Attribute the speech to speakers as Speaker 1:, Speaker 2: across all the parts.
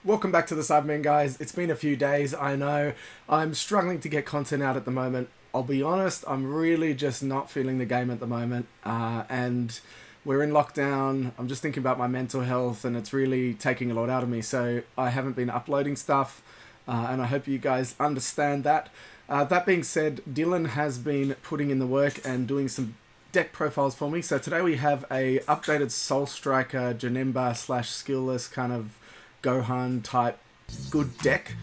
Speaker 1: Welcome back to the Cybermen, guys. It's been a few days, I know. I'm struggling to get content out at the moment. I'll be honest, I'm really just not feeling the game at the moment. And we're in lockdown. I'm just thinking about my mental health, and it's really taking a lot out of me. So I haven't been uploading stuff, and I hope you guys understand that. That being said, Dylan has been putting in the work and doing some deck profiles for me. So today we have a updated Soul Striker, Janemba / skillless kind of Gohan type good deck,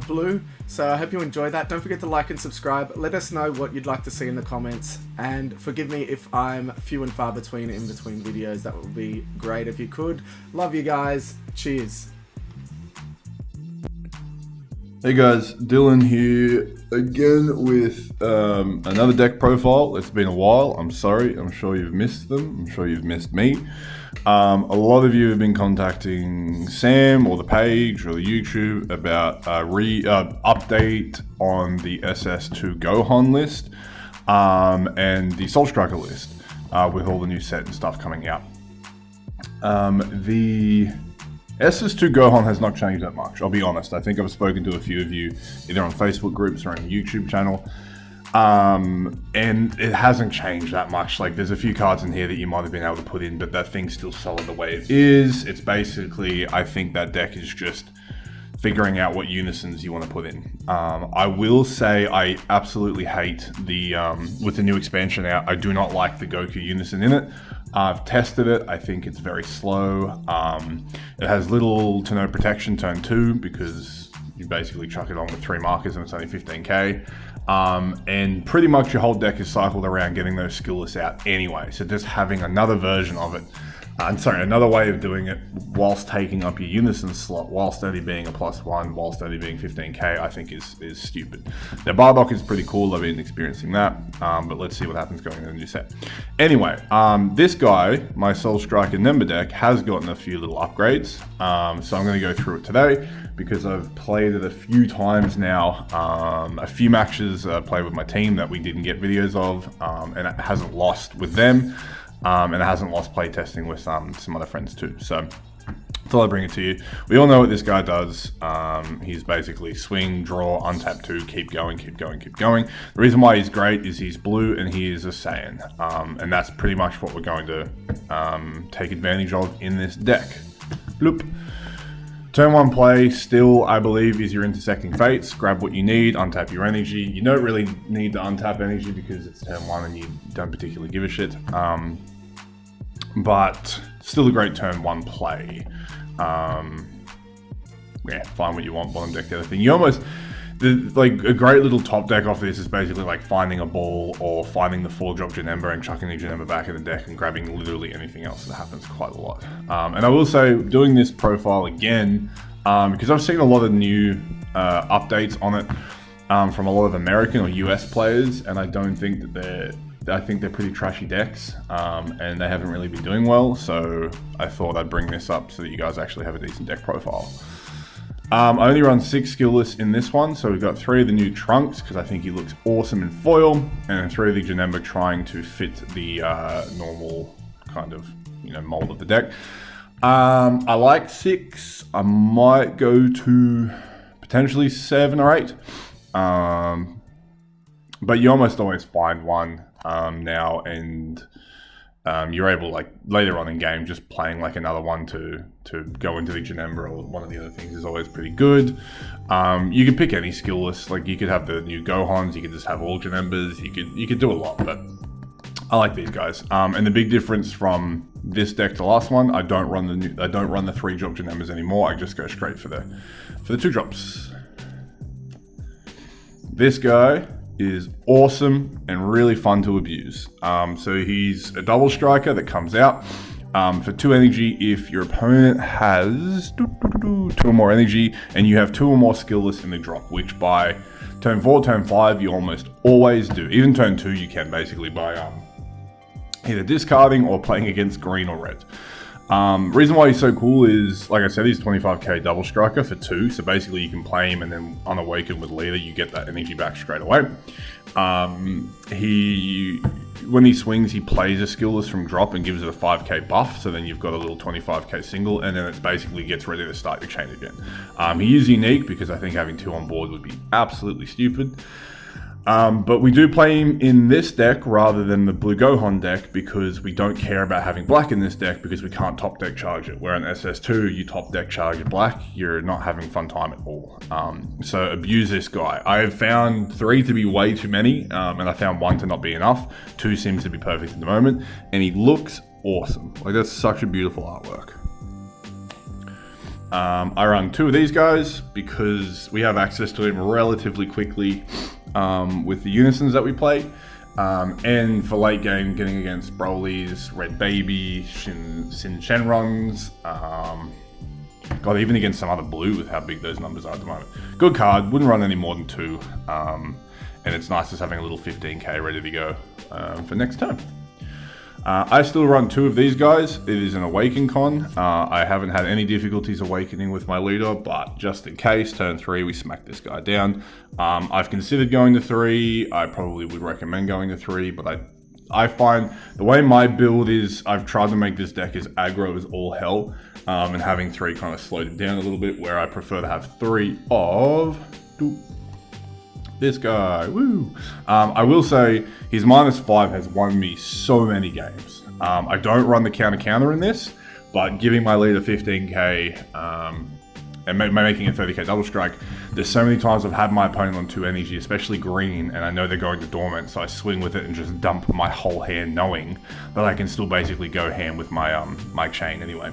Speaker 1: blue. So I hope you enjoy that. Don't forget to like and subscribe. Let us know what you'd like to see in the comments, and forgive me if I'm few and far between in between videos. That would be great if you could. Love you guys. Cheers.
Speaker 2: Hey guys, Dylan here again with another deck profile. It's been a while, I'm sorry, I'm sure you've missed them, I'm sure you've missed me. A lot of you have been contacting Sam or the page or the YouTube about update on the SS2 Gohan list and the Soul Striker list with all the new set and stuff coming out. The SS2 Gohan has not changed that much, I'll be honest. I think I've spoken to a few of you either on Facebook groups or on the YouTube channel, and it hasn't changed that much. Like, there's a few cards in here that you might have been able to put in, but that thing's still solid the way it is. It's basically, I think that deck is just figuring out what unisons you want to put in. I will say I absolutely hate the, with the new expansion out, I do not like the Goku unison in it. I've tested it, I think it's very slow. It has little to no protection turn 2 because you basically chuck it on with 3 markers and it's only 15k. And pretty much your whole deck is cycled around getting those skillless out anyway. So just having another version of it, another way of doing it whilst taking up your unison slot, whilst only being a +1, whilst only being 15k, I think is stupid. The Bardock is pretty cool, I've been experiencing that, but let's see what happens going in the new set. Anyway, this guy, my Soul Striker Nemba deck, has gotten a few little upgrades, so I'm going to go through it today because I've played it a few times now, a few matches played with my team that we didn't get videos of, and it hasn't lost with them. And it hasn't lost playtesting with some other friends too. So thought I'd bring it to you. We all know what this guy does. He's basically swing, draw, untap 2, keep going, keep going, keep going. The reason why he's great is he's blue and he is a Saiyan. And that's pretty much what we're going to take advantage of in this deck. Bloop. Turn 1 play still, I believe, is your intersecting fates. Grab what you need, untap your energy. You don't really need to untap energy because it's turn 1 and you don't particularly give a shit. But still a great turn 1 play. Yeah, find what you want, bottom deck, the other thing. You almost, like a great little top deck off this is basically like finding a ball or finding the 4-drop Janemba and chucking the Janemba back in the deck and grabbing literally anything else. That happens quite a lot. And I will say, doing this profile again, because I've seen a lot of new updates on it from a lot of American or US players, and I don't think that I think they're pretty trashy decks, and they haven't really been doing well, so I thought I'd bring this up so that you guys actually have a decent deck profile. I only run 6 skillless in this one, so we've got 3 of the new Trunks, because I think he looks awesome in foil, and 3 of the Janemba trying to fit the normal kind of, mold of the deck. I like 6. I might go to potentially 7 or 8. But you almost always find one now, and you're able, like, later on in game, just playing like another one to go into the Janemba or one of the other things is always pretty good. You could pick any skillless, like you could have the new Gohans, you could just have all Janembas, you could do a lot, but I like these guys. And the big difference from this deck to the last one, I don't run the 3-drop Janembas anymore. I just go straight for the 2-drops. This guy is awesome and really fun to abuse. So he's a double striker that comes out for 2 energy if your opponent has 2 or more energy and you have 2 or more skillless in the drop, which by turn 4, turn 5 you almost always do. Even turn 2 you can, basically, by either discarding or playing against green or red. Reason why he's so cool is, like I said, he's 25k double striker for 2, so basically you can play him and then on Awaken with Leader you get that energy back straight away. when he swings, he plays a skillless from drop and gives it a 5k buff, so then you've got a little 25k single, and then it basically gets ready to start your chain again. He is unique because I think having 2 on board would be absolutely stupid. But we do play him in this deck rather than the Blue Gohan deck because we don't care about having black in this deck because we can't top deck charge it. Where in SS2, you top deck charge your black, you're not having fun time at all. So abuse this guy. I have found 3 to be way too many, and I found 1 to not be enough. 2 seems to be perfect at the moment, and he looks awesome. Like, that's such a beautiful artwork. I run 2 of these guys because we have access to him relatively quickly with the unisons that we play. And for late game, getting against Broly's, Red Baby, Sin Shenrons, God, even against some other blue with how big those numbers are at the moment. Good card, wouldn't run any more than 2. And it's nice just having a little 15k ready to go for next turn. I still run 2 of these guys. It is an Awaken Con. I haven't had any difficulties awakening with my leader, but just in case, turn 3, we smack this guy down. I've considered going to 3. I probably would recommend going to 3, but I find the way my build is, I've tried to make this deck as aggro as all hell, and having 3 kind of slowed it down a little bit, where I prefer to have 3 of... this guy, woo! I will say his -5 has won me so many games. I don't run the counter in this, but giving my leader 15k and making a 30k double strike, there's so many times I've had my opponent on 2 energy, especially green, and I know they're going to dormant, so I swing with it and just dump my whole hand, knowing that I can still basically go ham with my my chain anyway.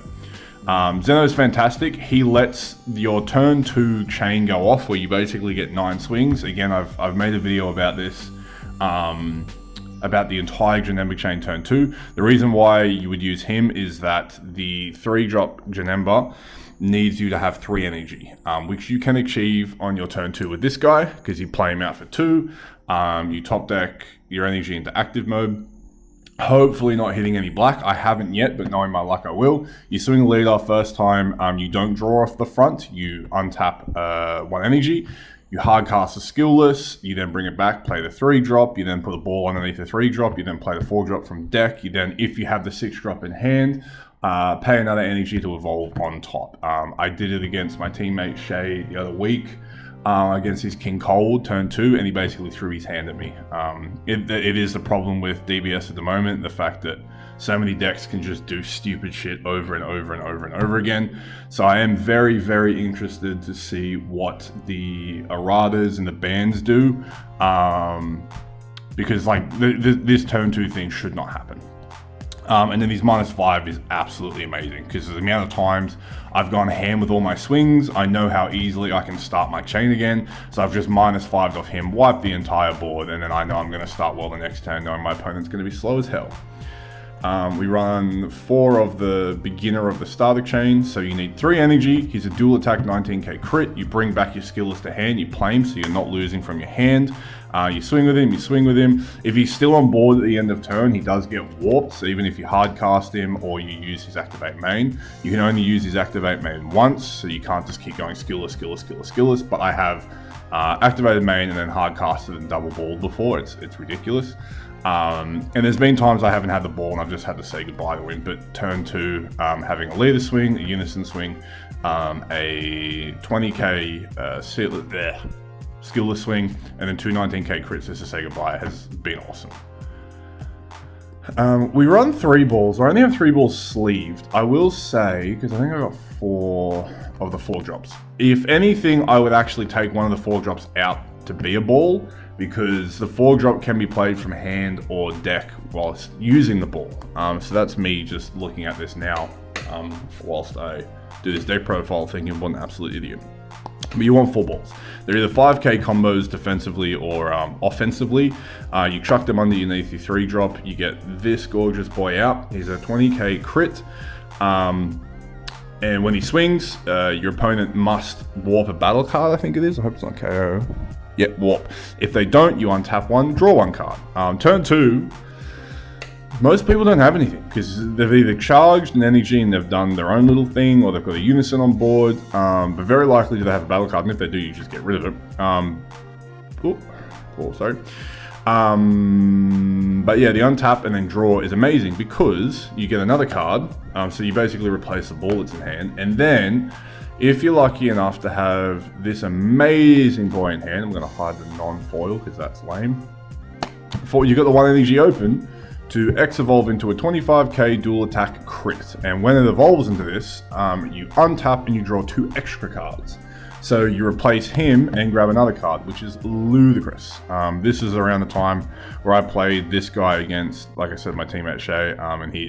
Speaker 2: Zeno's fantastic. He lets your turn 2 chain go off, where you basically get 9 swings. Again, I've made a video about this, about the entire Janemba chain turn 2. The reason why you would use him is that the 3-drop Janemba needs you to have 3 energy, which you can achieve on your turn 2 with this guy, because you play him out for 2. You top deck your energy into active mode. Hopefully not hitting any black. I haven't yet, but knowing my luck, I will. You swing a lead off first time. You don't draw off the front. You untap 1 energy. You hard cast a skillless. You then bring it back, play the 3-drop. You then put a ball underneath the 3-drop. You then play the 4-drop from deck. You then, if you have the 6-drop in hand, pay another energy to evolve on top. I did it against my teammate Shay the other week. Against his King Cold turn 2, and he basically threw his hand at me. It is the problem with DBS at the moment, the fact that so many decks can just do stupid shit over and over and over and over again. So I am very, very interested to see what the erratas and the bans do, because like this turn 2 thing should not happen. And then his -5 is absolutely amazing, because the amount of times I've gone ham with all my swings, I know how easily I can start my chain again. So I've just -5'd off him, wiped the entire board, and then I know I'm going to start well the next turn, knowing my opponent's going to be slow as hell. We run 4 of the beginner of the starter chain, so you need 3 energy. He's a dual attack 19k crit. You bring back your skillless to hand, you play him so you're not losing from your hand. You swing with him, you swing with him. If he's still on board at the end of turn, he does get warped, so even if you hard cast him or you use his activate main, you can only use his activate main once, so you can't just keep going skillless, skillless, skillless, skillless. But I have activated main and then hard casted and double balled before. It's ridiculous. And there's been times I haven't had the ball and I've just had to say goodbye to him. But turn 2, having a leader swing, a unison swing, a 20k skillless swing, and then 2 19k crits just to say goodbye has been awesome. We run 3 balls. I only have 3 balls sleeved. I will say, because I think I got 4 of the 4 drops. If anything, I would actually take one of the 4 drops out to be a ball, because the 4-drop can be played from hand or deck whilst using the ball. So that's me just looking at this now whilst I do this deck profile, thinking what an absolute idiot. But you want 4 balls. They're either 5k combos defensively or offensively. You chuck them underneath your 3-drop, you get this gorgeous boy out. He's a 20k crit. And when he swings, your opponent must warp a battle card, I think it is. I hope it's not KO. Yep, warp. If they don't, you untap 1, draw 1 card. Turn 2, most people don't have anything, because they've either charged an energy and they've done their own little thing, or they've got a unison on board, but very likely do they have a battle card, and if they do, you just get rid of it. But yeah, the untap and then draw is amazing because you get another card. So you basically replace the ball that's in hand. And then if you're lucky enough to have this amazing boy in hand, I'm going to hide the non-foil because that's lame. You got the 1 energy open to X evolve into a 25k dual attack crit. And when it evolves into this, you untap and you draw 2 extra cards. So you replace him and grab another card, which is ludicrous. This is around the time where I played this guy against, like I said, my teammate Shay, and he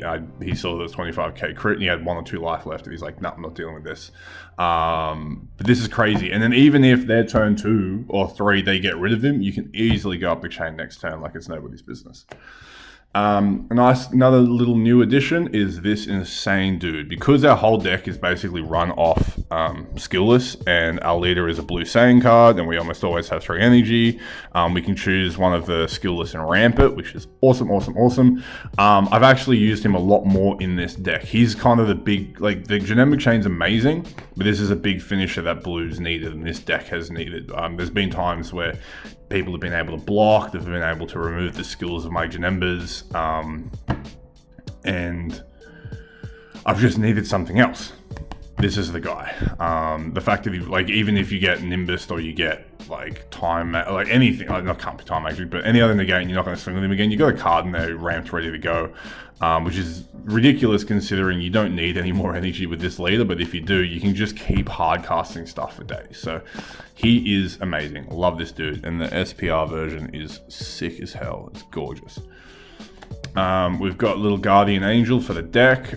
Speaker 2: saw this 25k crit and he had 1 or 2 life left, and he's like, "No, I'm not dealing with this." But this is crazy. And then even if their turn 2 or 3 they get rid of him, you can easily go up the chain next turn like it's nobody's business. Another little new addition is this insane dude. Because our whole deck is basically run off skillless, and our leader is a blue Saiyan card, and we almost always have 3 energy. We can choose one of the skillless and rampant, which is awesome. I've actually used him a lot more in this deck. He's kind of the big, like, the genomic chain's amazing, but this is a big finisher that blue's needed and this deck has needed. There's been times where people have been able to block, they've been able to remove the skills of my Genembers, and I've just needed something else. This is the guy. The fact that even if you get Nimbus or you get like time, like anything, like not can't be time magic, but any other negate, you're not going to swing with him again. You got a card in there ramped, ready to go, which is ridiculous considering you don't need any more energy with this leader. But if you do, you can just keep hard casting stuff for days. So he is amazing. Love this dude, and the SPR version is sick as hell. It's gorgeous. We've got little Guardian Angel for the deck.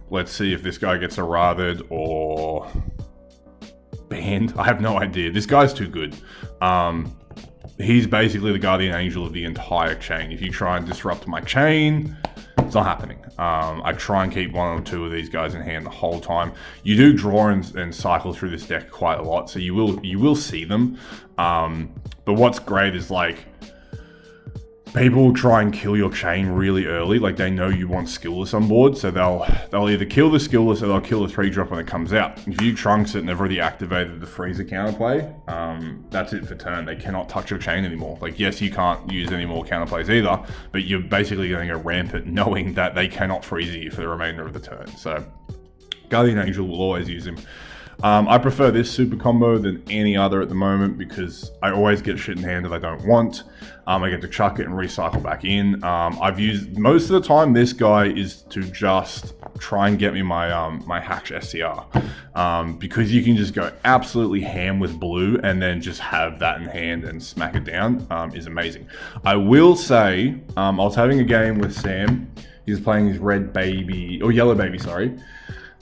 Speaker 2: Let's see if this guy gets errated or banned. I have no idea. This guy's too good. He's basically the Guardian Angel of the entire chain. If you try and disrupt my chain, it's not happening. I try and keep 1 or 2 of these guys in hand the whole time. You do draw and cycle through this deck quite a lot, so you will see them. But what's great is, like, people will try and kill your chain really early. Like, they know you want skillless on board, so they'll either kill the skillless or they'll kill the 3-drop when it comes out. If you trunks it and they've already activated the freezer counterplay, that's it for turn. They cannot touch your chain anymore. Like, yes, you can't use any more counterplays either, but you're basically going to go rampant knowing that they cannot freeze you for the remainder of the turn. So Guardian Angel will always use him. I prefer this super combo than any other at the moment because I always get shit in hand that I don't want. I get to chuck it and recycle back in. I've used, most of the time, this guy is to just try and get me my my Hatch SCR. Because you can just go absolutely ham with blue and then just have that in hand and smack it down is amazing. I will say, I was having a game with Sam. He was playing his red baby, or yellow baby, sorry.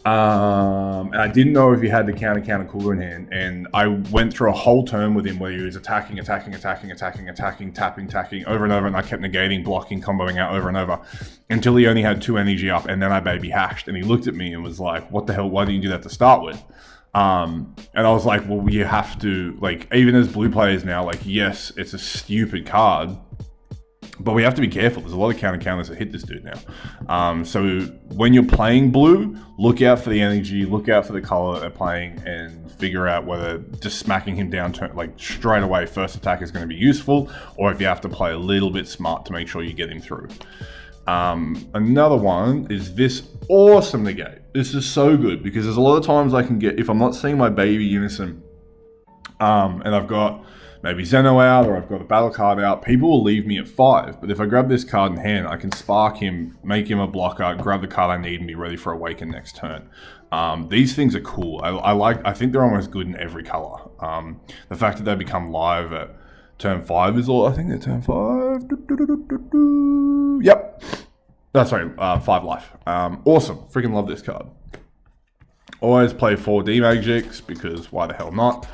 Speaker 2: And I didn't know if he had the counter cooler in hand, and I went through a whole turn with him where he was attacking, tapping over and over, and I kept negating, blocking, comboing out over and over until he only had 2 energy up, and then I baby hashed, and he looked at me and was like, "What the hell? Why didn't you do that to start with?" And I was like, "Well, you have to, like, even as blue players now, like, yes, it's a stupid card, but we have to be careful. There's a lot of counters that hit this dude now. So when you're playing blue, look out for the energy, look out for the color that they're playing, and figure out whether just smacking him down like straight away first attack is going to be useful, or if you have to play a little bit smart to make sure you get him through. Another one is this awesome negate. This is so good because there's a lot of times I can get, if I'm not seeing my baby Unison, and I've got maybe Zeno out, or I've got a battle card out, people will leave me at 5. But if I grab this card in hand, I can spark him, make him a blocker, grab the card I need, and be ready for Awaken next turn. These things are cool. I think they're almost good in every color. The fact that they become live at turn 5 is all. I think they're turn 5. Yep. That's right. 5 life. Awesome. Freaking love this card. Always play 4D magics because why the hell not?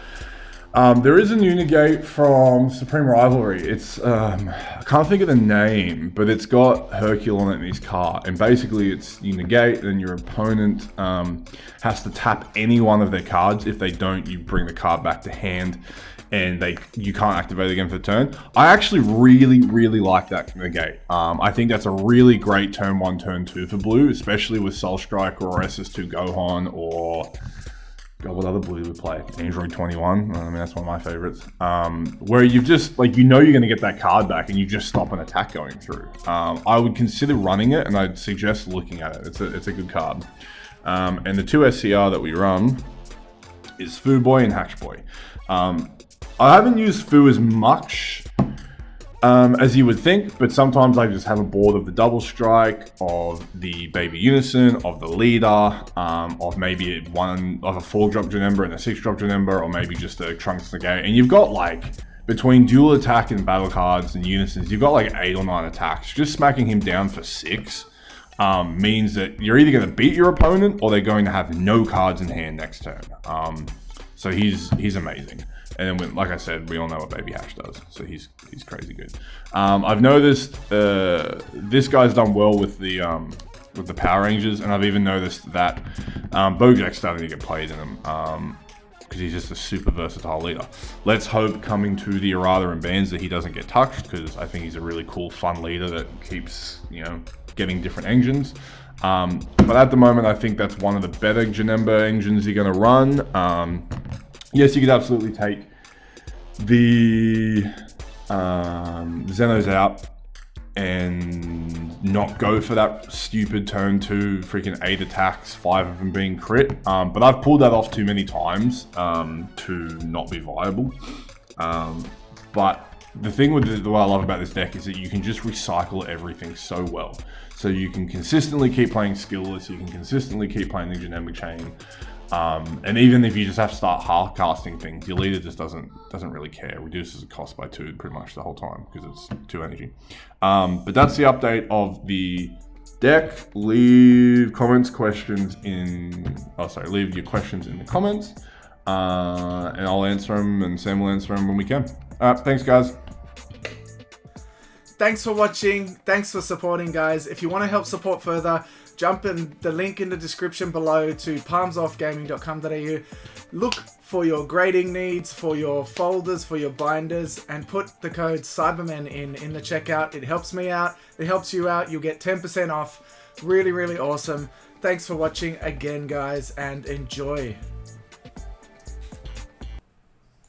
Speaker 2: There is a new negate from Supreme Rivalry. It's, I can't think of the name, but it's got Hercule on it in his card. And basically it's you negate, then your opponent has to tap any one of their cards. If they don't, you bring the card back to hand and you can't activate it again for the turn. I actually really like that negate. I think that's a really great turn 1, turn 2 for blue, especially with Soul Strike or SS2 Gohan or God, what other bully do we play? Android 21. I mean, that's one of my favorites. Where you've just, like, you know you're going to get that card back and you just stop an attack going through. I would consider running it, and I'd suggest looking at it. It's a good card. And the 2 SCR that we run is Foo Boy and Hatch Boy. I haven't used Foo as much as you would think, but sometimes I just have a board of the double strike, of the baby unison, of the leader, of maybe one of a 4-drop Janemba and a 6-drop Janemba, or maybe just a Trunks Negate. And you've got like, between dual attack and battle cards and unisons, you've got like 8 or 9 attacks. Just smacking him down for 6 means that you're either going to beat your opponent or they're going to have no cards in hand next turn. So he's amazing. And then, like I said, we all know what Baby Hash does, so he's crazy good. I've noticed this guy's done well with the Power Rangers, and I've even noticed that Bojack's starting to get played in them because he's just a super versatile leader. Let's hope coming to the errata and bans that he doesn't get touched, because I think he's a really cool, fun leader that keeps getting different engines. But at the moment, I think that's one of the better Janemba engines you're going to run. Yes, you could absolutely take the Zenos out and not go for that stupid turn 2, freaking 8 attacks, 5 of them being crit. But I've pulled that off too many times to not be viable. But the thing with what I love about this deck is that you can just recycle everything so well. So you can consistently keep playing skillless, you can consistently keep playing the Janemba chain. And even if you just have to start half casting things, your leader just doesn't really care. Reduces the cost by 2 pretty much the whole time because it's 2 energy. But that's the update of the deck. Leave questions in. Leave your questions in the comments, and I'll answer them, and Sam will answer them when we can. Thanks, guys.
Speaker 1: Thanks for watching. Thanks for supporting, guys. If you want to help support further, jump in the link in the description below to palmsoffgaming.com.au. Look for your grading needs, for your folders, for your binders, and put the code Cybermen in the checkout. It helps me out. It helps you out. You'll get 10% off. Really, really awesome. Thanks for watching again, guys, and enjoy.